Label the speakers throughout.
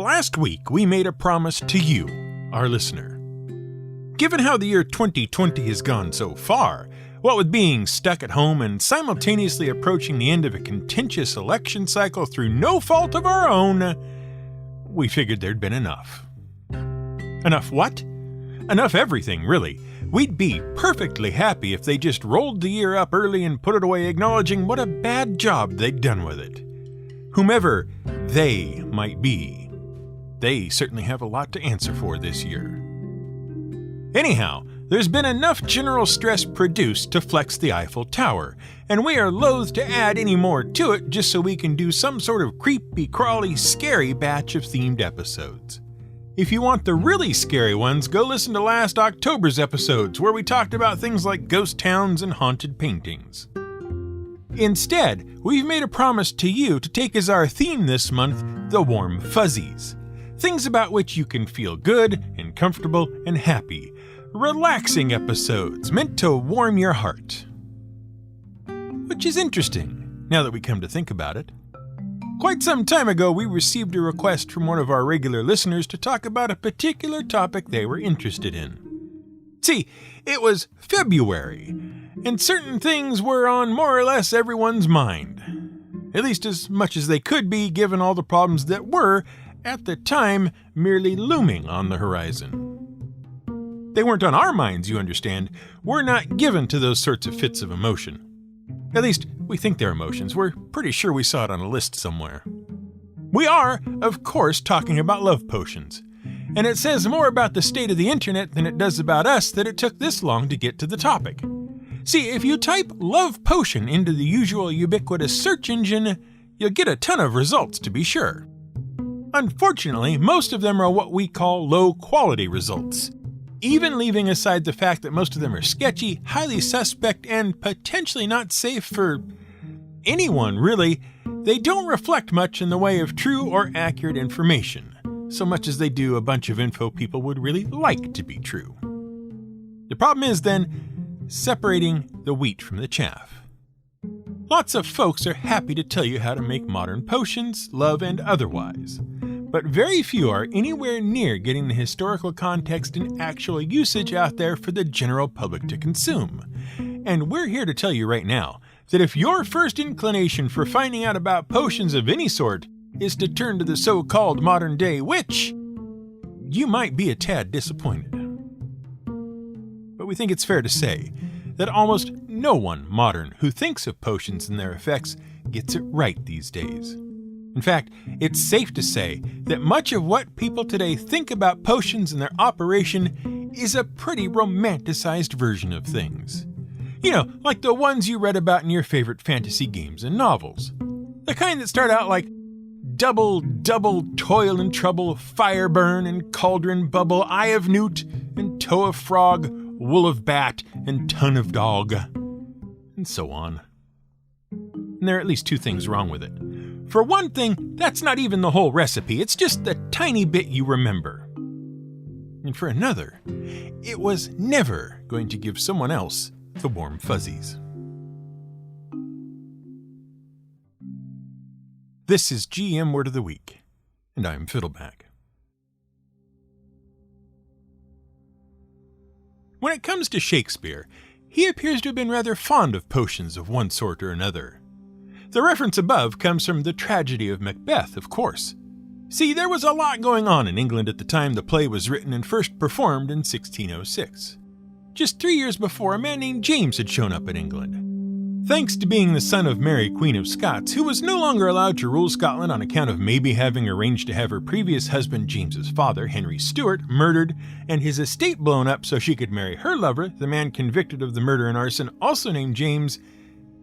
Speaker 1: Last week, we made a promise to you, our listener. Given how the year 2020 has gone so far, what with being stuck at home and simultaneously approaching the end of a contentious election cycle through no fault of our own, we figured there'd been enough. Enough what? Enough everything, really. We'd be perfectly happy if they just rolled the year up early and put it away acknowledging what a bad job they'd done with it. Whomever they might be, they certainly have a lot to answer for this year. Anyhow, there's been enough general stress produced to flex the Eiffel Tower, and we are loath to add any more to it just so we can do some sort of creepy, crawly, scary batch of themed episodes. If you want the really scary ones, go listen to last October's episodes where we talked about things like ghost towns and haunted paintings. Instead, we've made a promise to you to take as our theme this month the warm fuzzies. Things about which you can feel good and comfortable and happy. Relaxing episodes meant to warm your heart. Which is interesting, now that we come to think about it. Quite some time ago, we received a request from one of our regular listeners to talk about a particular topic they were interested in. See, it was February, and certain things were on more or less everyone's mind. At least as much as they could be, given all the problems that were, at the time, merely looming on the horizon. They weren't on our minds, you understand. We're not given to those sorts of fits of emotion. At least, we think they're emotions. We're pretty sure we saw it on a list somewhere. We are, of course, talking about love potions. And it says more about the state of the internet than it does about us that it took this long to get to the topic. See, if you type love potion into the usual ubiquitous search engine, you'll get a ton of results, to be sure. Unfortunately, most of them are what we call low-quality results. Even leaving aside the fact that most of them are sketchy, highly suspect, and potentially not safe for anyone, really, they don't reflect much in the way of true or accurate information, so much as they do a bunch of info people would really like to be true. The problem is, then, separating the wheat from the chaff. Lots of folks are happy to tell you how to make modern potions, love and otherwise. But very few are anywhere near getting the historical context and actual usage out there for the general public to consume. And we're here to tell you right now that if your first inclination for finding out about potions of any sort is to turn to the so-called modern-day witch, you might be a tad disappointed. But we think it's fair to say that almost no one modern who thinks of potions and their effects gets it right these days. In fact, it's safe to say that much of what people today think about potions and their operation is a pretty romanticized version of things. You know, like the ones you read about in your favorite fantasy games and novels. The kind that start out like double, toil and trouble, fire burn and cauldron bubble, eye of newt and toe of frog, wool of bat and ton of dog, and so on. And there are at least two things wrong with it. For one thing, that's not even the whole recipe, it's just the tiny bit you remember. And for another, it was never going to give someone else the warm fuzzies. This is GM Word of the Week, and I'm Fiddleback. When it comes to Shakespeare, he appears to have been rather fond of potions of one sort or another. The reference above comes from the tragedy of Macbeth, of course. See, there was a lot going on in England at the time the play was written and first performed in 1606. Just 3 years before, a man named James had shown up in England. Thanks to being the son of Mary, Queen of Scots, who was no longer allowed to rule Scotland on account of maybe having arranged to have her previous husband James's father, Henry Stuart, murdered, and his estate blown up so she could marry her lover, the man convicted of the murder and arson, also named James,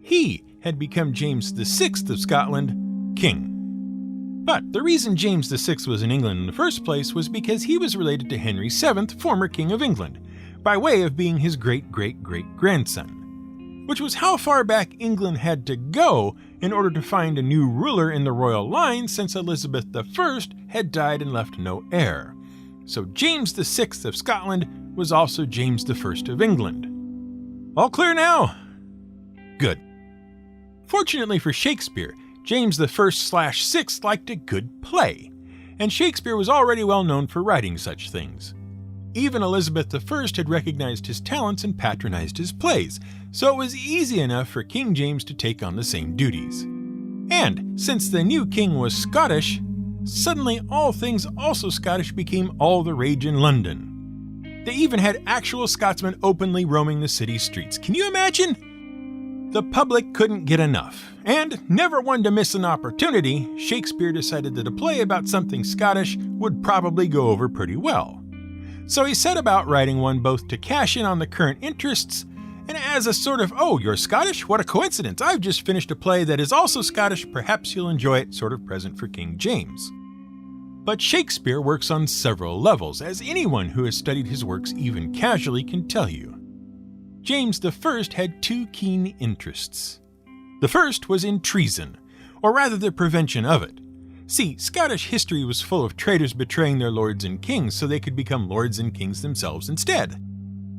Speaker 1: he had become James VI of Scotland, king. But the reason James VI was in England in the first place was because he was related to Henry VII, former King of England, by way of being his great-great-great-grandson, which was how far back England had to go in order to find a new ruler in the royal line since Elizabeth I had died and left no heir. So James VI of Scotland was also James I of England. All clear now? Good. Fortunately for Shakespeare, James I/VI liked a good play, and Shakespeare was already well known for writing such things. Even Elizabeth I had recognized his talents and patronized his plays, so it was easy enough for King James to take on the same duties. And since the new king was Scottish, suddenly all things also Scottish became all the rage in London. They even had actual Scotsmen openly roaming the city streets. Can you imagine? The public couldn't get enough, and never one to miss an opportunity, Shakespeare decided that a play about something Scottish would probably go over pretty well. So he set about writing one both to cash in on the current interests and as a sort of, oh, you're Scottish? What a coincidence. I've just finished a play that is also Scottish. Perhaps you'll enjoy it sort of present for King James. But Shakespeare works on several levels, as anyone who has studied his works even casually can tell you. James I had two keen interests. The first was in treason, or rather the prevention of it. See, Scottish history was full of traitors betraying their lords and kings so they could become lords and kings themselves instead.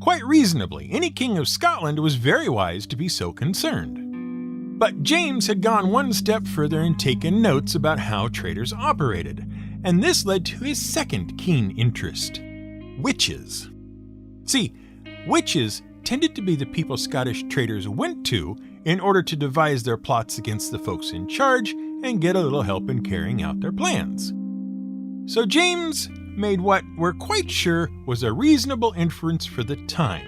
Speaker 1: Quite reasonably, any king of Scotland was very wise to be so concerned. But James had gone one step further and taken notes about how traitors operated, and this led to his second keen interest: witches. See, witches tended to be the people Scottish traitors went to in order to devise their plots against the folks in charge and get a little help in carrying out their plans. So James made what we're quite sure was a reasonable inference for the time.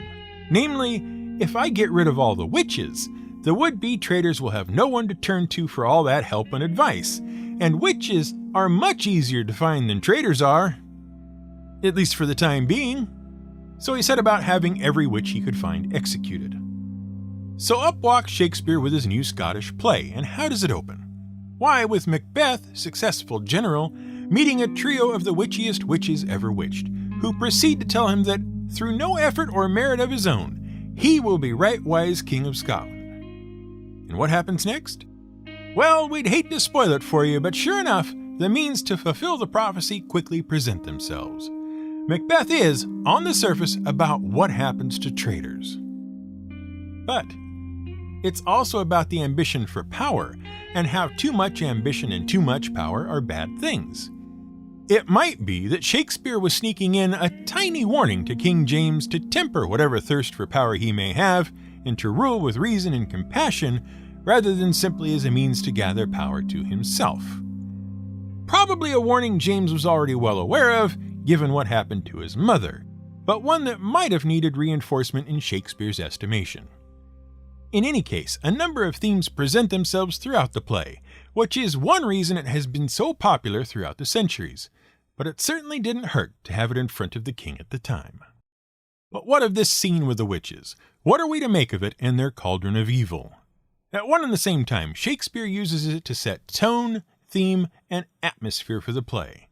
Speaker 1: Namely, if I get rid of all the witches, the would-be traitors will have no one to turn to for all that help and advice, and witches are much easier to find than traitors are, at least for the time being. So he set about having every witch he could find executed. So up walks Shakespeare with his new Scottish play, and how does it open? Why, with Macbeth, successful general, meeting a trio of the witchiest witches ever witched, who proceed to tell him that, through no effort or merit of his own, he will be right wise King of Scotland. And what happens next? Well, we'd hate to spoil it for you, but sure enough, the means to fulfill the prophecy quickly present themselves. Macbeth is, on the surface, about what happens to traitors. But it's also about the ambition for power, and how too much ambition and too much power are bad things. It might be that Shakespeare was sneaking in a tiny warning to King James to temper whatever thirst for power he may have, and to rule with reason and compassion, rather than simply as a means to gather power to himself. Probably a warning James was already well aware of, given what happened to his mother, but one that might have needed reinforcement in Shakespeare's estimation. In any case, a number of themes present themselves throughout the play, which is one reason it has been so popular throughout the centuries, but it certainly didn't hurt to have it in front of the king at the time. But what of this scene with the witches? What are we to make of it and their cauldron of evil? At one and the same time, Shakespeare uses it to set tone, theme, and atmosphere for the play.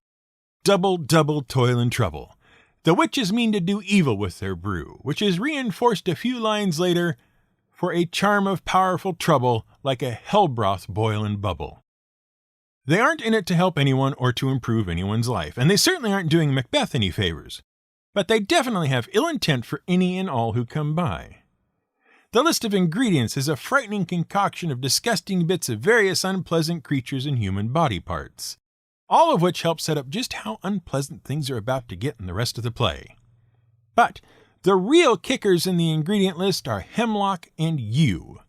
Speaker 1: Double toil and trouble. The witches mean to do evil with their brew, which is reinforced a few lines later, for a charm of powerful trouble, like a hell broth boil and bubble. They aren't in it to help anyone or to improve anyone's life, and they certainly aren't doing Macbeth any favors. But they definitely have ill intent for any and all who come by. The list of ingredients is a frightening concoction of disgusting bits of various unpleasant creatures and human body parts, all of which help set up just how unpleasant things are about to get in the rest of the play. But the real kickers in the ingredient list are hemlock and yew,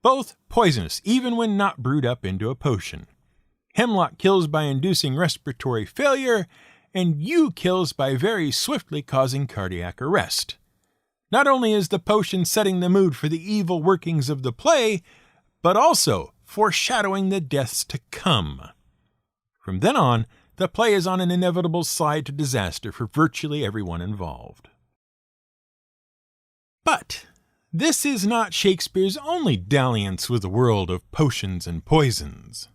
Speaker 1: both poisonous even when not brewed up into a potion. Hemlock kills by inducing respiratory failure, and yew kills by very swiftly causing cardiac arrest. Not only is the potion setting the mood for the evil workings of the play, but also foreshadowing the deaths to come. From then on, the play is on an inevitable slide to disaster for virtually everyone involved. But this is not Shakespeare's only dalliance with the world of potions and poisons.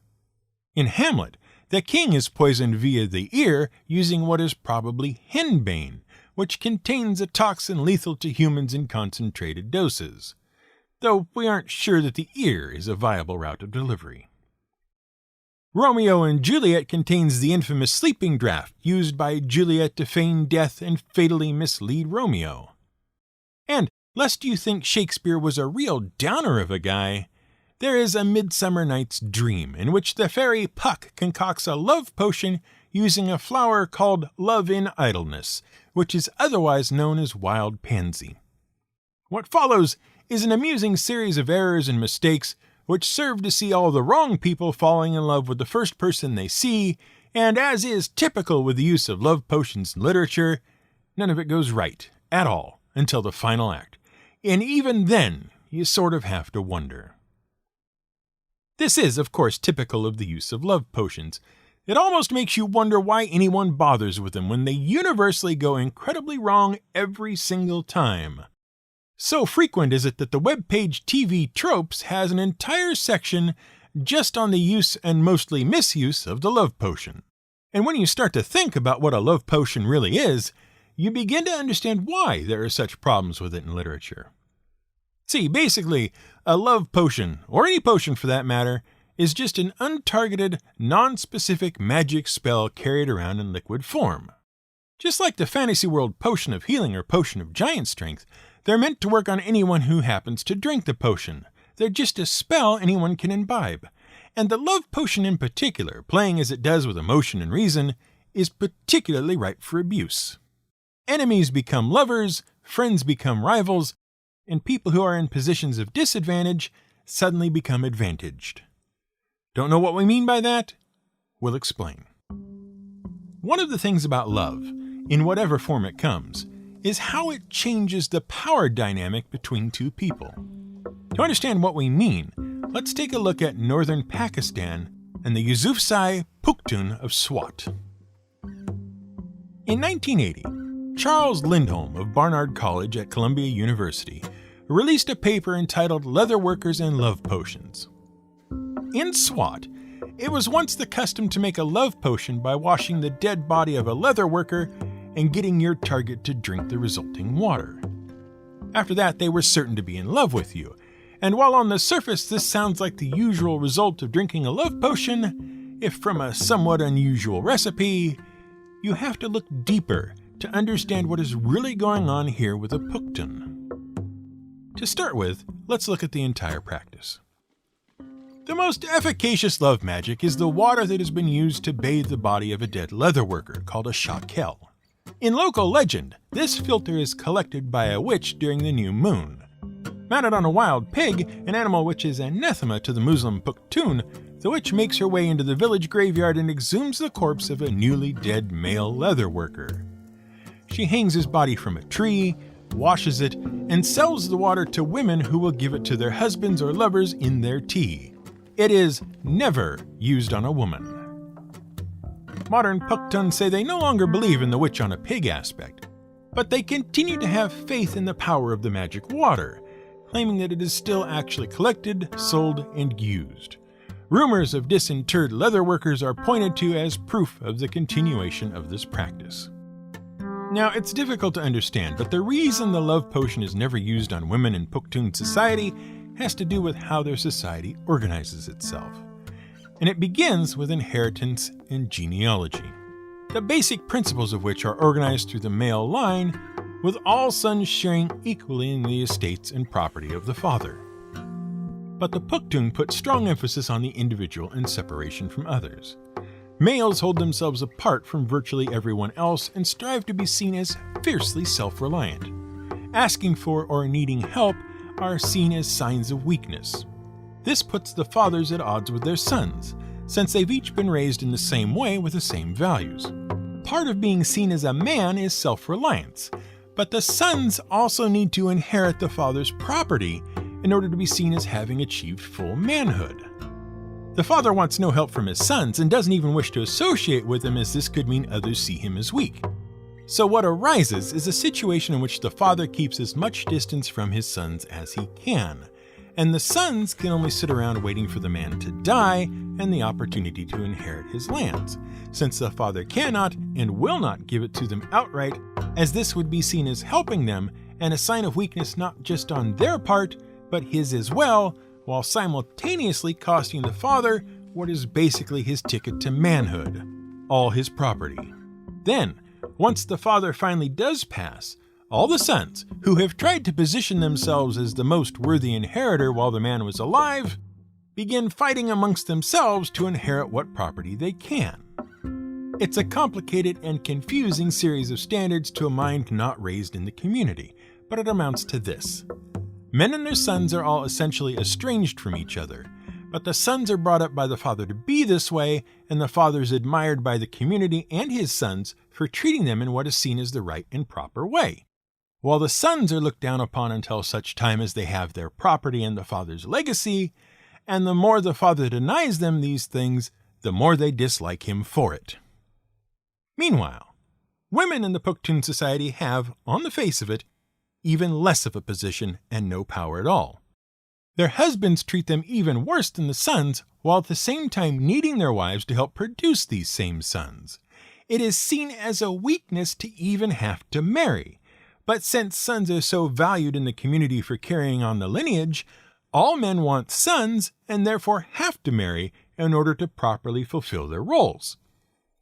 Speaker 1: In Hamlet, the king is poisoned via the ear using what is probably henbane, which contains a toxin lethal to humans in concentrated doses, though we aren't sure that the ear is a viable route of delivery. Romeo and Juliet contains the infamous sleeping draught used by Juliet to feign death and fatally mislead Romeo. And lest you think Shakespeare was a real downer of a guy, there is A Midsummer Night's Dream, in which the fairy Puck concocts a love potion using a flower called love in idleness, which is otherwise known as wild pansy. What follows is an amusing series of errors and mistakes which serve to see all the wrong people falling in love with the first person they see, and as is typical with the use of love potions in literature, none of it goes right at all until the final act. And even then, you sort of have to wonder. This is, of course, typical of the use of love potions. It almost makes you wonder why anyone bothers with them when they universally go incredibly wrong every single time. So frequent is it that the webpage TV Tropes has an entire section just on the use and mostly misuse of the love potion. And when you start to think about what a love potion really is, you begin to understand why there are such problems with it in literature. See, basically, a love potion, or any potion for that matter, is just an untargeted, non-specific magic spell carried around in liquid form. Just like the fantasy world potion of healing or potion of giant strength, they're meant to work on anyone who happens to drink the potion. They're just a spell anyone can imbibe. And the love potion in particular, playing as it does with emotion and reason, is particularly ripe for abuse. Enemies become lovers, friends become rivals, and people who are in positions of disadvantage suddenly become advantaged. Don't know what we mean by that? We'll explain. One of the things about love, in whatever form it comes, is how it changes the power dynamic between two people. To understand what we mean, let's take a look at northern Pakistan and the Yusufzai Pukhtun of Swat. In 1980, Charles Lindholm of Barnard College at Columbia University released a paper entitled Leatherworkers and Love Potions. In Swat, it was once the custom to make a love potion by washing the dead body of a leather worker and getting your target to drink the resulting water. After that, they were certain to be in love with you, and while on the surface this sounds like the usual result of drinking a love potion, if from a somewhat unusual recipe, you have to look deeper to understand what is really going on here with a Pukhtun. To start with, let's look at the entire practice. The most efficacious love magic is the water that has been used to bathe the body of a dead leather worker, called a shakel. In local legend, this filter is collected by a witch during the new moon. Mounted on a wild pig, an animal which is anathema to the Muslim Pukhtun, the witch makes her way into the village graveyard and exhumes the corpse of a newly dead male leather worker. She hangs his body from a tree, washes it, and sells the water to women who will give it to their husbands or lovers in their tea. It is never used on a woman. Modern Pukhtun say they no longer believe in the witch on a pig aspect, but they continue to have faith in the power of the magic water, claiming that it is still actually collected, sold, and used. Rumors of disinterred leather workers are pointed to as proof of the continuation of this practice. Now, it's difficult to understand, but the reason the love potion is never used on women in Pukhtun society has to do with how their society organizes itself. And it begins with inheritance and genealogy, the basic principles of which are organized through the male line, with all sons sharing equally in the estates and property of the father. But the Pukhtun put strong emphasis on the individual and separation from others. Males hold themselves apart from virtually everyone else and strive to be seen as fiercely self-reliant. Asking for or needing help are seen as signs of weakness. This puts the fathers at odds with their sons, since they've each been raised in the same way with the same values. Part of being seen as a man is self-reliance, but the sons also need to inherit the father's property in order to be seen as having achieved full manhood. The father wants no help from his sons and doesn't even wish to associate with them, as this could mean others see him as weak. So what arises is a situation in which the father keeps as much distance from his sons as he can, and the sons can only sit around waiting for the man to die and the opportunity to inherit his lands, since the father cannot and will not give it to them outright, as this would be seen as helping them and a sign of weakness not just on their part, but his as well, while simultaneously costing the father what is basically his ticket to manhood, all his property. Then, once the father finally does pass, all the sons, who have tried to position themselves as the most worthy inheritor while the man was alive, begin fighting amongst themselves to inherit what property they can. It's a complicated and confusing series of standards to a mind not raised in the community, but it amounts to this. Men and their sons are all essentially estranged from each other, but the sons are brought up by the father to be this way, and the father is admired by the community and his sons for treating them in what is seen as the right and proper way, while the sons are looked down upon until such time as they have their property and the father's legacy, and the more the father denies them these things, the more they dislike him for it. Meanwhile, women in the Puktoon society have, on the face of it, even less of a position and no power at all. Their husbands treat them even worse than the sons, while at the same time needing their wives to help produce these same sons. It is seen as a weakness to even have to marry. But since sons are so valued in the community for carrying on the lineage, all men want sons and therefore have to marry in order to properly fulfill their roles.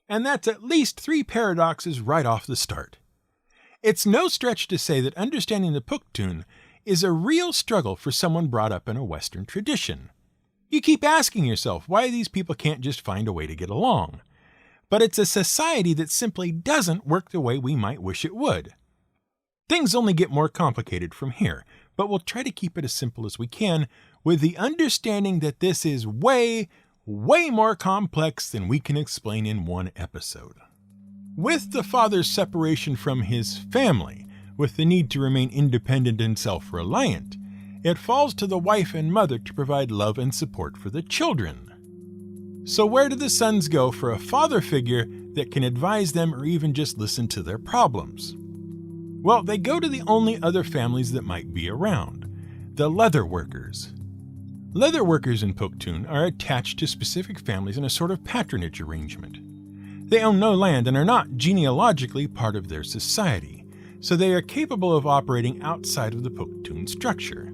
Speaker 1: And that's at least 3 paradoxes right off the start. It's no stretch to say that understanding the Puktoon is a real struggle for someone brought up in a Western tradition. You keep asking yourself why these people can't just find a way to get along. But it's a society that simply doesn't work the way we might wish it would. Things only get more complicated from here, but we'll try to keep it as simple as we can, with the understanding that this is way more complex than we can explain in one episode. With the father's separation from his family, with the need to remain independent and self-reliant, it falls to the wife and mother to provide love and support for the children. So where do the sons go for a father figure that can advise them or even just listen to their problems? Well, they go to the only other families that might be around, the leather workers. Leather workers in Puktoon are attached to specific families in a sort of patronage arrangement. They own no land and are not genealogically part of their society, so they are capable of operating outside of the Puktoon structure.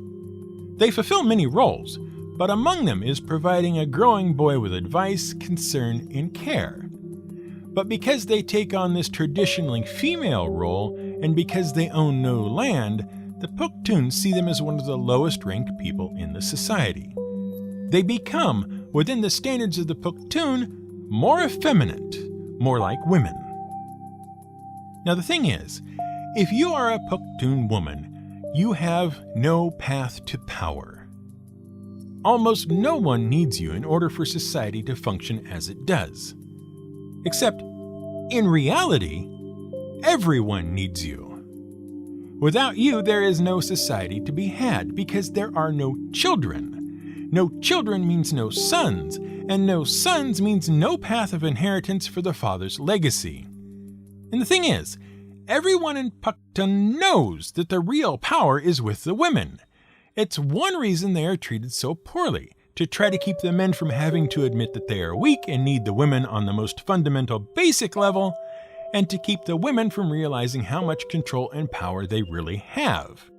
Speaker 1: They fulfill many roles, but among them is providing a growing boy with advice, concern, and care. But because they take on this traditionally female role, and because they own no land, the Puktoons see them as one of the lowest-ranked people in the society. They become, within the standards of the Puktoon, more effeminate, more like women. Now the thing is, if you are a Puktoon woman, you have no path to power. Almost no one needs you in order for society to function as it does. Except, in reality, everyone needs you. Without you, there is no society to be had because there are no children. No children means no sons, and no sons means no path of inheritance for the father's legacy. And the thing is, everyone in Puktoon knows that the real power is with the women. It's one reason they are treated so poorly, to try to keep the men from having to admit that they are weak and need the women on the most fundamental basic level, and to keep the women from realizing how much control and power they really have.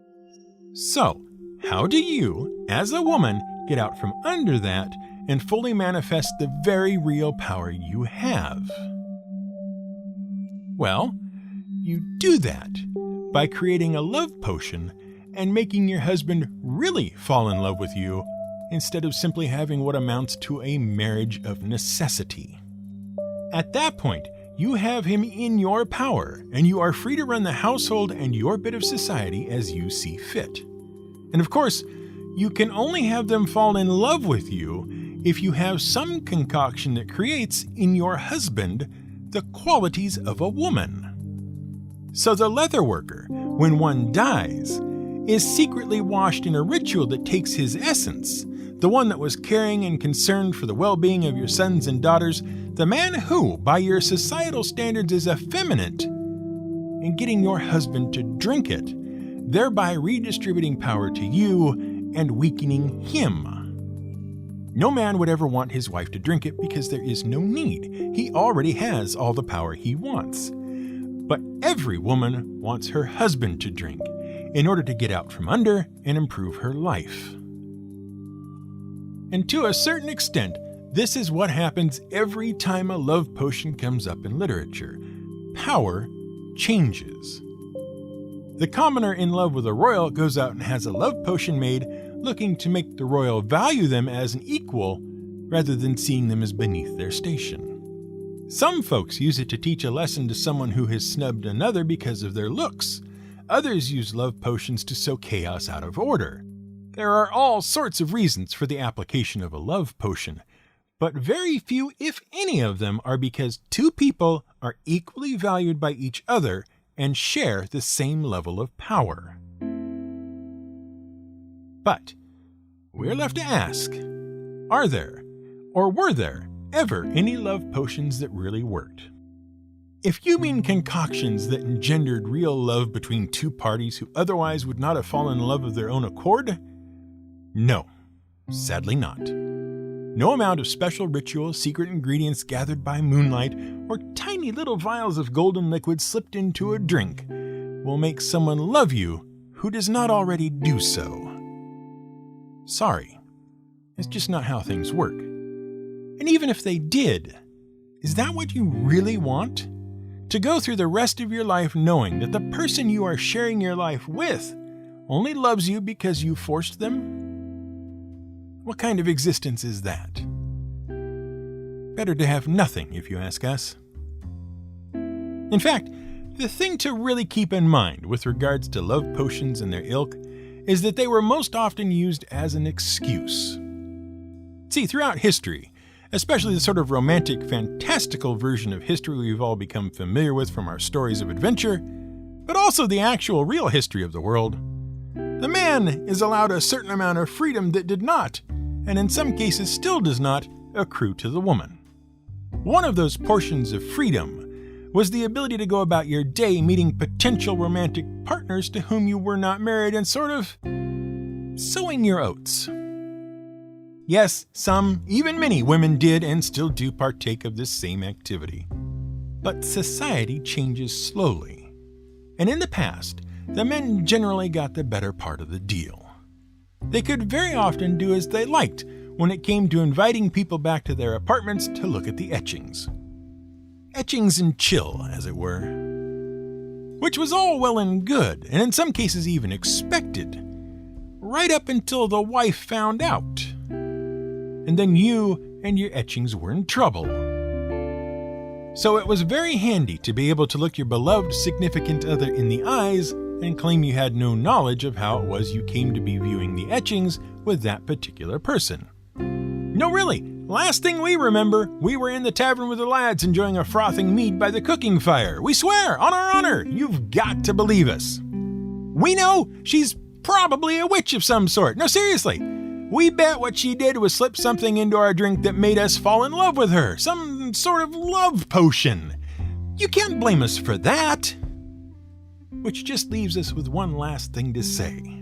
Speaker 1: So, how do you, as a woman, get out from under that and fully manifest the very real power you have? Well, you do that by creating a love potion and making your husband really fall in love with you instead of simply having what amounts to a marriage of necessity. At that point, you have him in your power, and you are free to run the household and your bit of society as you see fit. And of course, you can only have them fall in love with you if you have some concoction that creates in your husband the qualities of a woman. So the leather worker, when one dies, is secretly washed in a ritual that takes his essence, the one that was caring and concerned for the well-being of your sons and daughters, the man who, by your societal standards, is effeminate, and getting your husband to drink it, thereby redistributing power to you and weakening him. No man would ever want his wife to drink it because there is no need. He already has all the power he wants. But every woman wants her husband to drink in order to get out from under and improve her life. And to a certain extent, this is what happens every time a love potion comes up in literature. Power changes. The commoner in love with a royal goes out and has a love potion made, looking to make the royal value them as an equal rather than seeing them as beneath their station. Some folks use it to teach a lesson to someone who has snubbed another because of their looks. Others use love potions to sow chaos out of order. There are all sorts of reasons for the application of a love potion, but very few, if any of them, are because two people are equally valued by each other and share the same level of power. But we're left to ask, are there, or were there, ever any love potions that really worked? If you mean concoctions that engendered real love between two parties who otherwise would not have fallen in love of their own accord, no, sadly not. No amount of special ritual, secret ingredients gathered by moonlight, or tiny little vials of golden liquid slipped into a drink will make someone love you who does not already do so. Sorry, it's just not how things work. And even if they did, is that what you really want? To go through the rest of your life knowing that the person you are sharing your life with only loves you because you forced them? What kind of existence is that? Better to have nothing, if you ask us. In fact, the thing to really keep in mind with regards to love potions and their ilk is that they were most often used as an excuse. See, throughout history, especially the sort of romantic, fantastical version of history we've all become familiar with from our stories of adventure, but also the actual real history of the world, the man is allowed a certain amount of freedom that did not, and in some cases still does not, accrue to the woman. One of those portions of freedom was the ability to go about your day meeting potential romantic partners to whom you were not married and sort of sowing your oats. Yes, some, even many women did and still do partake of this same activity. But society changes slowly. And in the past, the men generally got the better part of the deal. They could very often do as they liked when it came to inviting people back to their apartments to look at the etchings. Etchings and chill, as it were. Which was all well and good, and in some cases even expected, right up until the wife found out. And then you and your etchings were in trouble. So it was very handy to be able to look your beloved significant other in the eyes and claim you had no knowledge of how it was you came to be viewing the etchings with that particular person. No, really, last thing we remember, we were in the tavern with the lads enjoying a frothing mead by the cooking fire. We swear, on our honor, you've got to believe us. We know she's probably a witch of some sort. No, seriously. We bet what she did was slip something into our drink that made us fall in love with her. Some sort of love potion. You can't blame us for that. Which just leaves us with one last thing to say.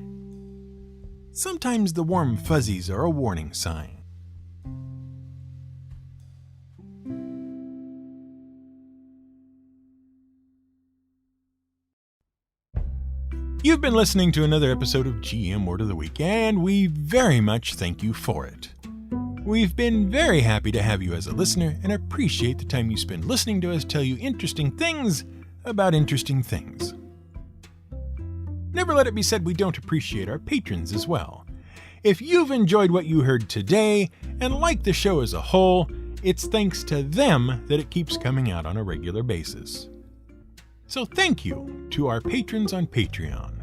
Speaker 1: Sometimes the warm fuzzies are a warning sign. You've been listening to another episode of GM Word of the Week, and we very much thank you for it. We've been very happy to have you as a listener and appreciate the time you spend listening to us tell you interesting things about interesting things. Never let it be said we don't appreciate our patrons as well. If you've enjoyed what you heard today and like the show as a whole, it's thanks to them that it keeps coming out on a regular basis. So thank you to our patrons on Patreon.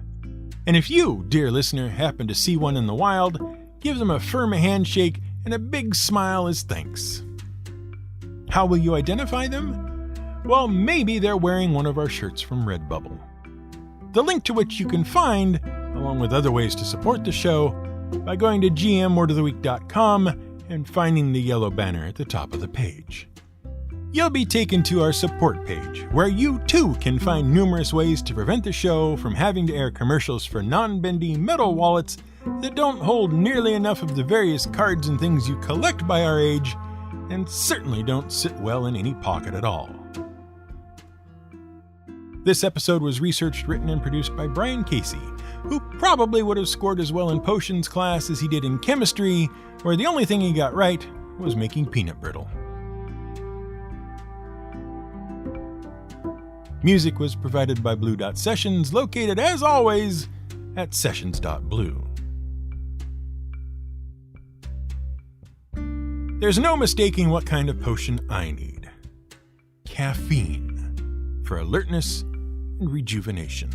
Speaker 1: And if you, dear listener, happen to see one in the wild, give them a firm handshake and a big smile as thanks. How will you identify them? Well, maybe they're wearing one of our shirts from Redbubble. The link to which you can find, along with other ways to support the show, by going to gmwordoftheweek.com and finding the yellow banner at the top of the page. You'll be taken to our support page, where you too can find numerous ways to prevent the show from having to air commercials for non-bendy metal wallets that don't hold nearly enough of the various cards and things you collect by our age, and certainly don't sit well in any pocket at all. This episode was researched, written, and produced by Brian Casey, who probably would have scored as well in potions class as he did in chemistry, where the only thing he got right was making peanut brittle. Music was provided by Blue Dot Sessions, located as always at sessions.blue. There's no mistaking what kind of potion I need. caffeine for alertness and rejuvenation.